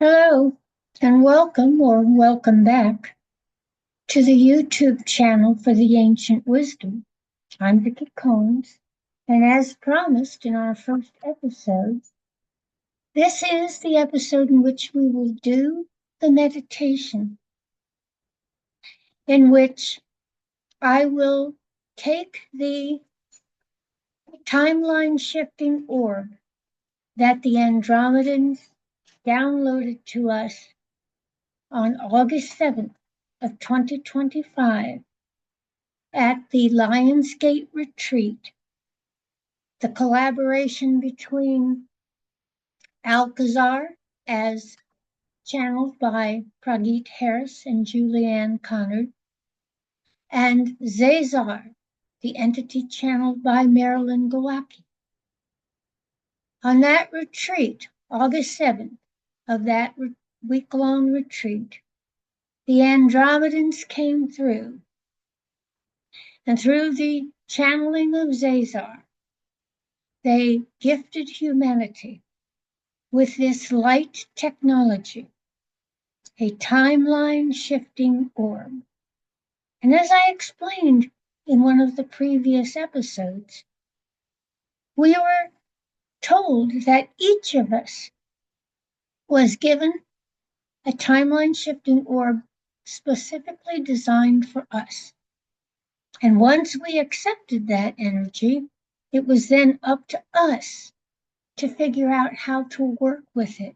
Hello, and welcome back to the YouTube channel for the Ancient Wisdom. I'm Vicki Combs, and as promised in our first episode, this is the episode in which we will do the meditation, in which I will take the timeline shifting orb that the Andromedans downloaded to us on August 7th of 2025 at the Lionsgate Retreat, the collaboration between Alcazar, as channeled by Prageet Harris and Julianne Connard, and Zazar, the entity channeled by Marilyn Gawacki. On that retreat, August 7th, of that week-long retreat, the Andromedans came through, and through the channeling of Zazar, they gifted humanity with this light technology, a timeline shifting orb. And as I explained in one of the previous episodes, we were told that each of us was given a timeline shifting orb specifically designed for us. And once we accepted that energy, it was then up to us to figure out how to work with it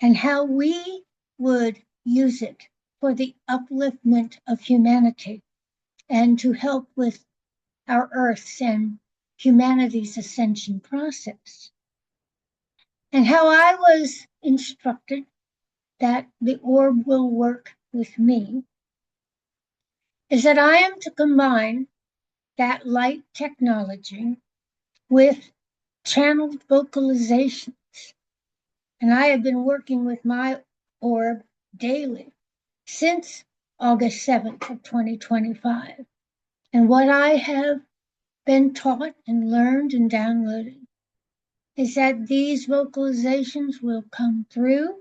and how we would use it for the upliftment of humanity and to help with our Earth's and humanity's ascension process. And how I was instructed that the orb will work with me is that I am to combine that light technology with channeled vocalizations. And I have been working with my orb daily since August 7th of 2025. And what I have been taught and learned and downloaded is that these vocalizations will come through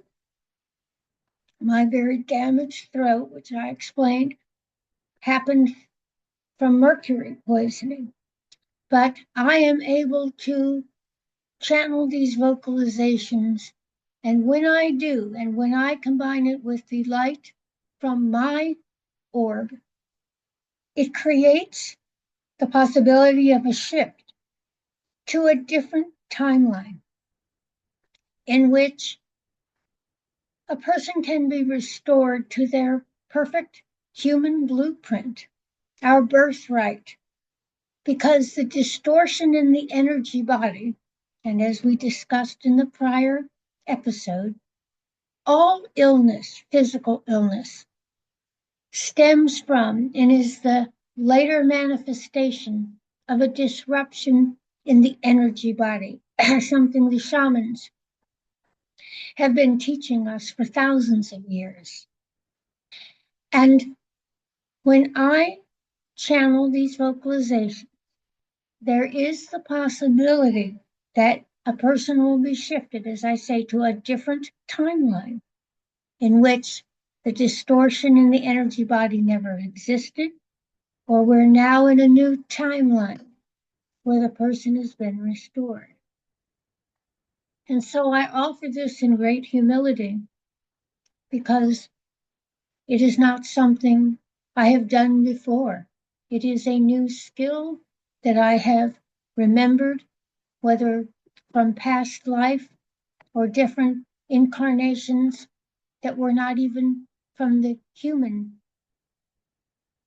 my very damaged throat, which I explained happened from mercury poisoning. But I am able to channel these vocalizations, and when I do, and when I combine it with the light from my orb, it creates the possibility of a shift to a different timeline in which a person can be restored to their perfect human blueprint, our birthright, because the distortion in the energy body, and as we discussed in the prior episode, all illness, physical illness, stems from and is the later manifestation of a disruption in the energy body, something the shamans have been teaching us for thousands of years. And when I channel these vocalizations, there is the possibility that a person will be shifted, as I say, to a different timeline in which the distortion in the energy body never existed, or we're now in a new timeline where the person has been restored. And so I offer this in great humility because it is not something I have done before. It is a new skill that I have remembered, whether from past life or different incarnations that were not even from the human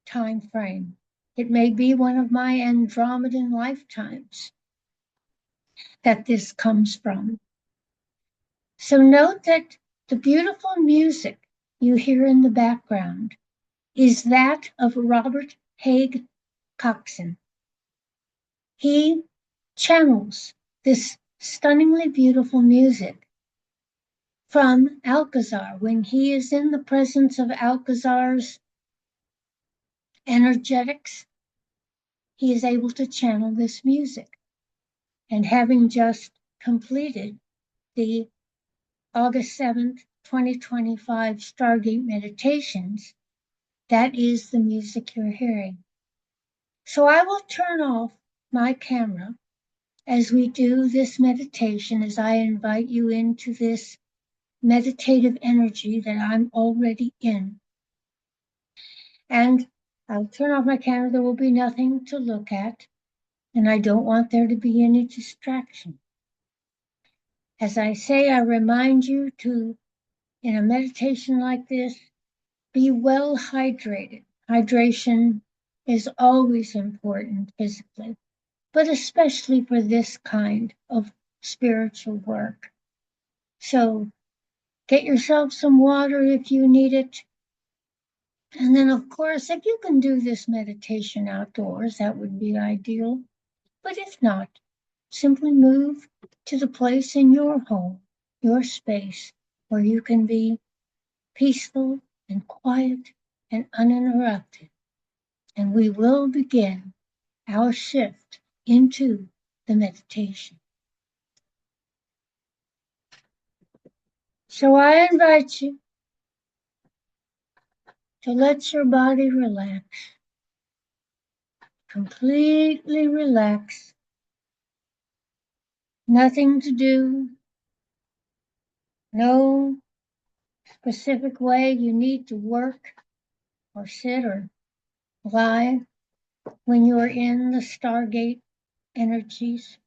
time frame. It may be one of my Andromedan lifetimes that this comes from. So note that the beautiful music you hear in the background is that of Robert Haig Coxon. He channels this stunningly beautiful music from Alcazar. When he is in the presence of Alcazar's energetics, he is able to channel this music. And having just completed the August 7th 2025 Stargate Meditations, that is the music you're hearing. So I will turn off my camera as we do this meditation, as I invite you into this meditative energy that I'm already in. And I'll turn off my camera. There will be nothing to look at, and I don't want there to be any distraction. As I say, I remind you to, in a meditation like this, be well hydrated. Hydration is always important physically, but especially for this kind of spiritual work. So get yourself some water if you need it. And then, of course, if you can do this meditation outdoors, that would be ideal. But if not, simply move to the place in your home, your space, where you can be peaceful and quiet and uninterrupted. And we will begin our shift into the meditation. So I invite you to let your body relax, completely relax. Nothing to do, no specific way you need to work or sit or lie when you are in the Stargate energies.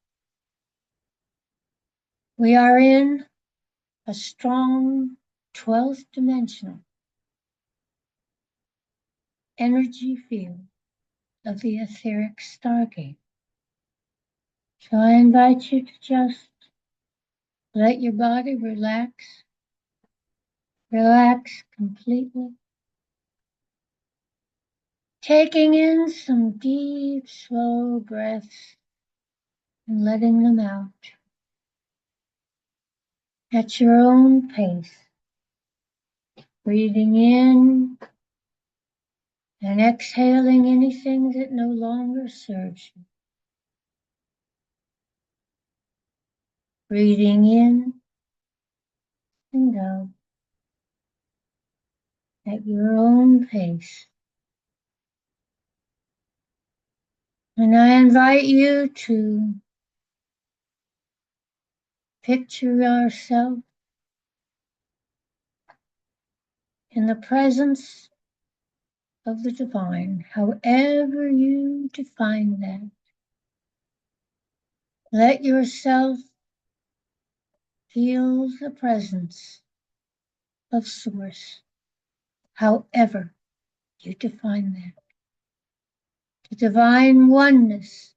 We are in a strong 12th dimensional energy field of the etheric Stargate. So I invite you to just let your body relax, relax completely, taking in some deep, slow breaths and letting them out at your own pace, breathing in and exhaling anything that no longer serves you. Breathing in and out at your own pace. And I invite you to picture yourself in the presence of the divine, however you define that. Let yourself feel the presence of Source, however you define that. The divine oneness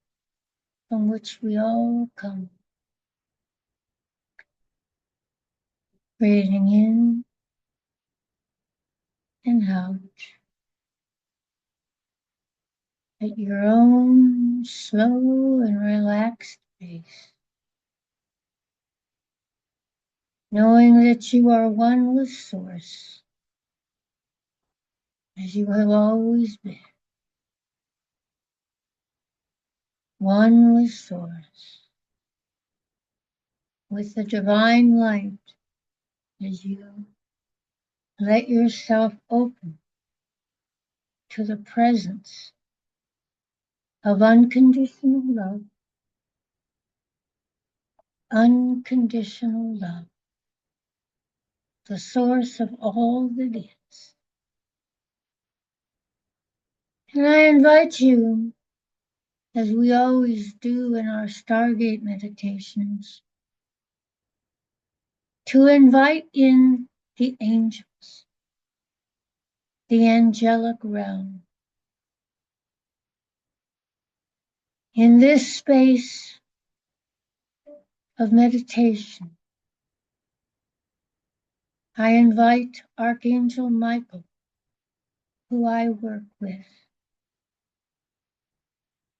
from which we all come. Breathing in and out at your own slow and relaxed pace. Knowing that you are one with Source, as you have always been. One with Source, with the divine light, as you let yourself open to the presence of unconditional love. Unconditional love, the source of all that is. And I invite you, as we always do in our Stargate meditations, to invite in the angels, the angelic realm. In this space of meditation, I invite Archangel Michael, who I work with,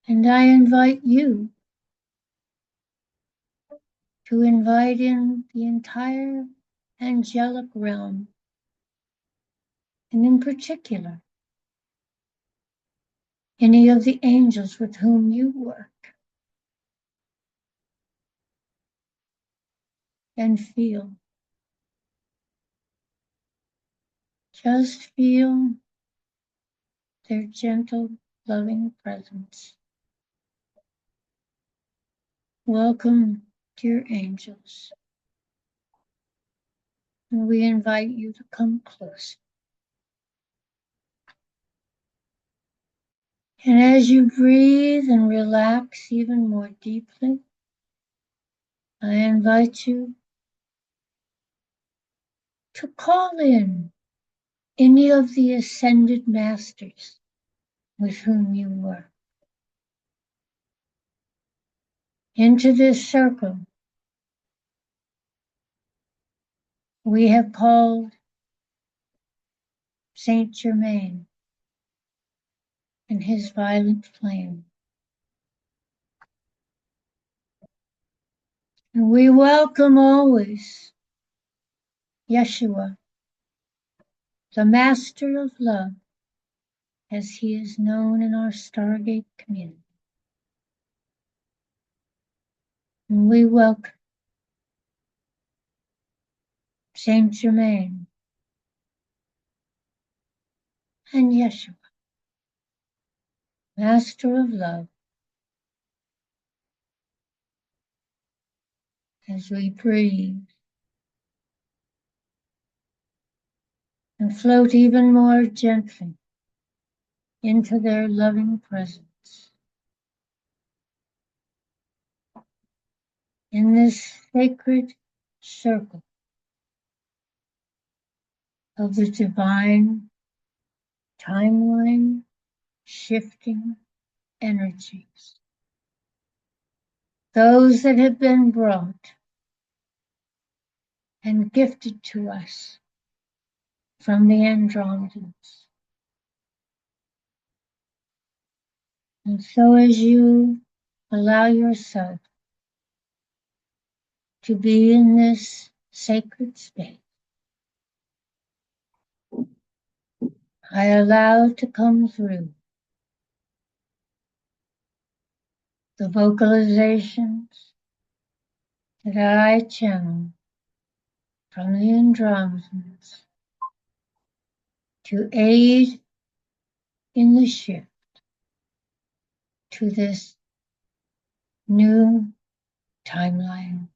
and I invite you to invite in the entire angelic realm, and in particular, any of the angels with whom you work, and feel Just feel their gentle, loving presence. Welcome, dear angels. And we invite you to come close. And as you breathe and relax even more deeply, I invite you to call in any of the ascended masters with whom you work into this circle we have called Saint Germain and his violet flame. And we welcome always Yeshua, the Master of Love, as he is known in our Stargate community. And we welcome Saint Germain and Yeshua, Master of Love, as we breathe and float even more gently into their loving presence. In this sacred circle of the divine timeline shifting energies, those that have been brought and gifted to us from the Andromedans. And so as you allow yourself to be in this sacred space, I allow to come through the vocalizations that I channel from the Andromedans to aid in the shift to this new timeline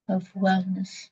of wellness.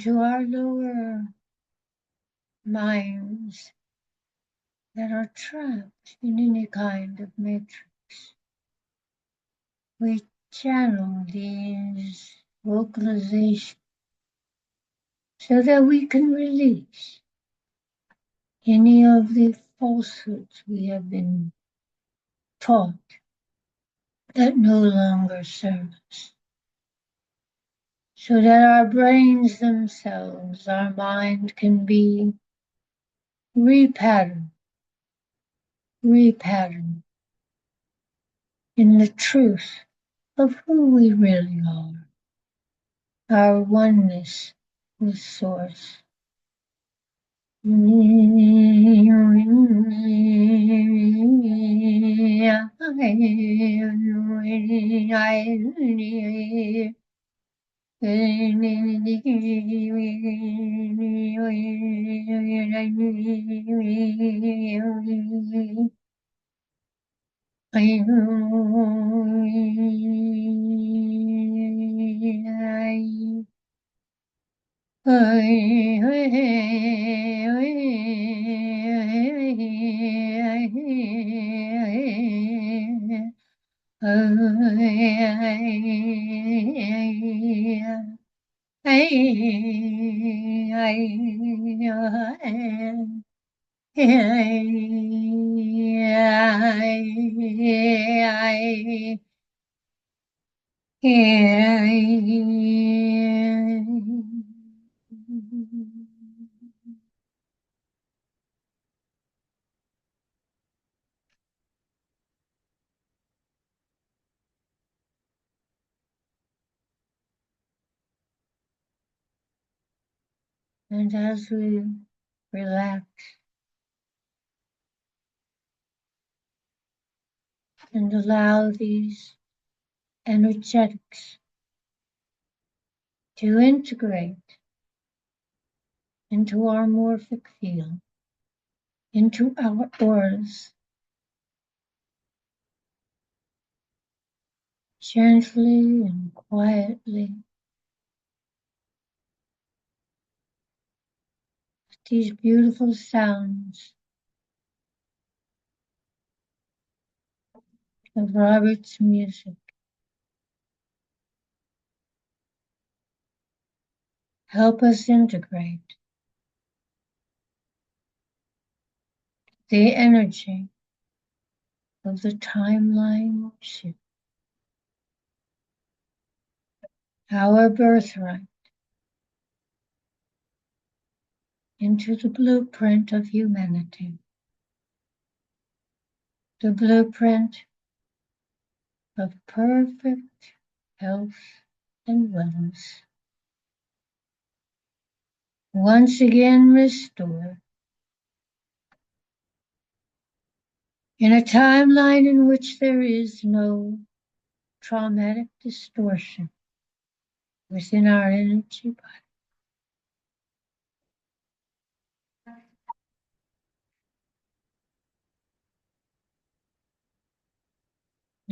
into our lower minds that are trapped in any kind of matrix. We channel these vocalizations so that we can release any of the falsehoods we have been taught that no longer serve us. So that our brains themselves, our mind can be repatterned in the truth of who we really are, our oneness with Source. And as we relax and allow these energetics to integrate into our morphic field, into our auras, gently and quietly, these beautiful sounds of Robert's music help us integrate the energy of the timeline shift, our birthright, into the blueprint of humanity, the blueprint of perfect health and wellness, once again restored in a timeline in which there is no traumatic distortion within our energy body.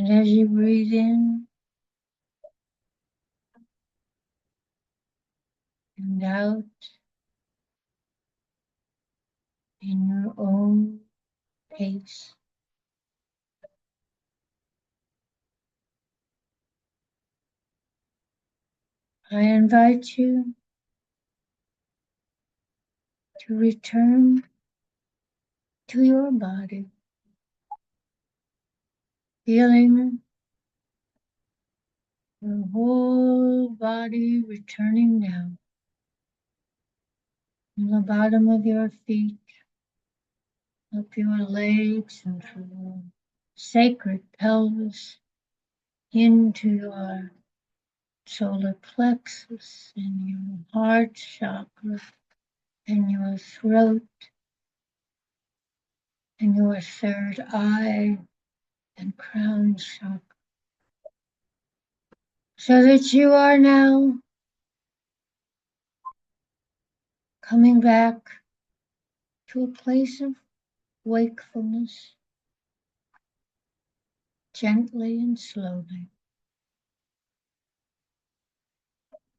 And as you breathe in and out in your own pace, I invite you to return to your body, feeling your whole body returning down from the bottom of your feet, up your legs and through your sacred pelvis into your solar plexus and your heart chakra and your throat and your third eye and crown chakra, so that you are now coming back to a place of wakefulness, gently and slowly,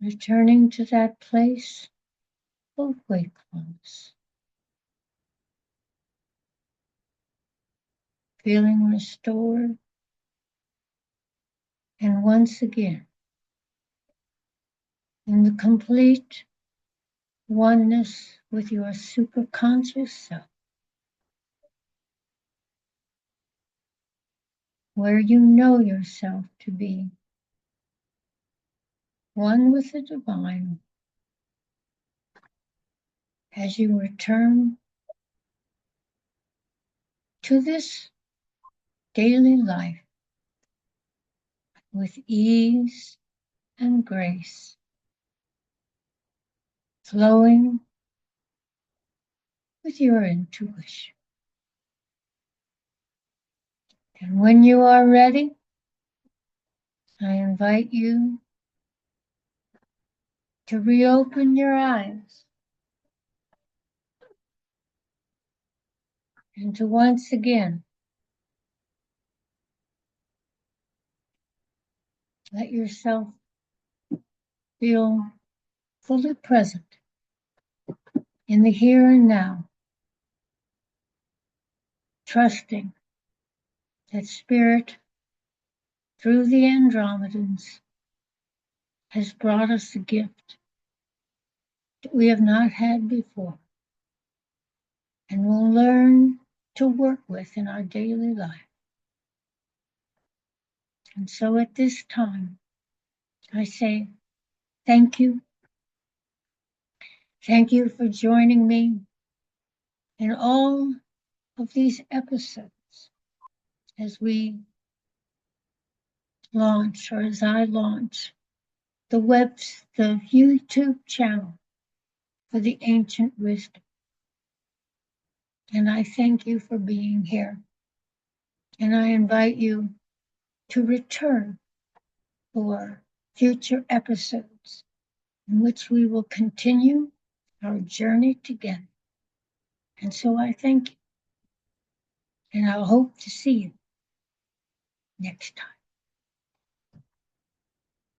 returning to that place of wakefulness, feeling restored, and once again in the complete oneness with your superconscious self, where you know yourself to be one with the divine, as you return to this daily life with ease and grace, flowing with your intuition. And when you are ready, I invite you to reopen your eyes and to once again let yourself feel fully present in the here and now, trusting that Spirit, through the Andromedans, has brought us a gift that we have not had before and will learn to work with in our daily life. And so at this time, I say thank you. Thank you for joining me in all of these episodes as we launch, or as I launch, the YouTube channel for the ancient wisdom. And I thank you for being here. And I invite you to return for future episodes in which we will continue our journey together. And so I thank you. And I'll hope to see you next time.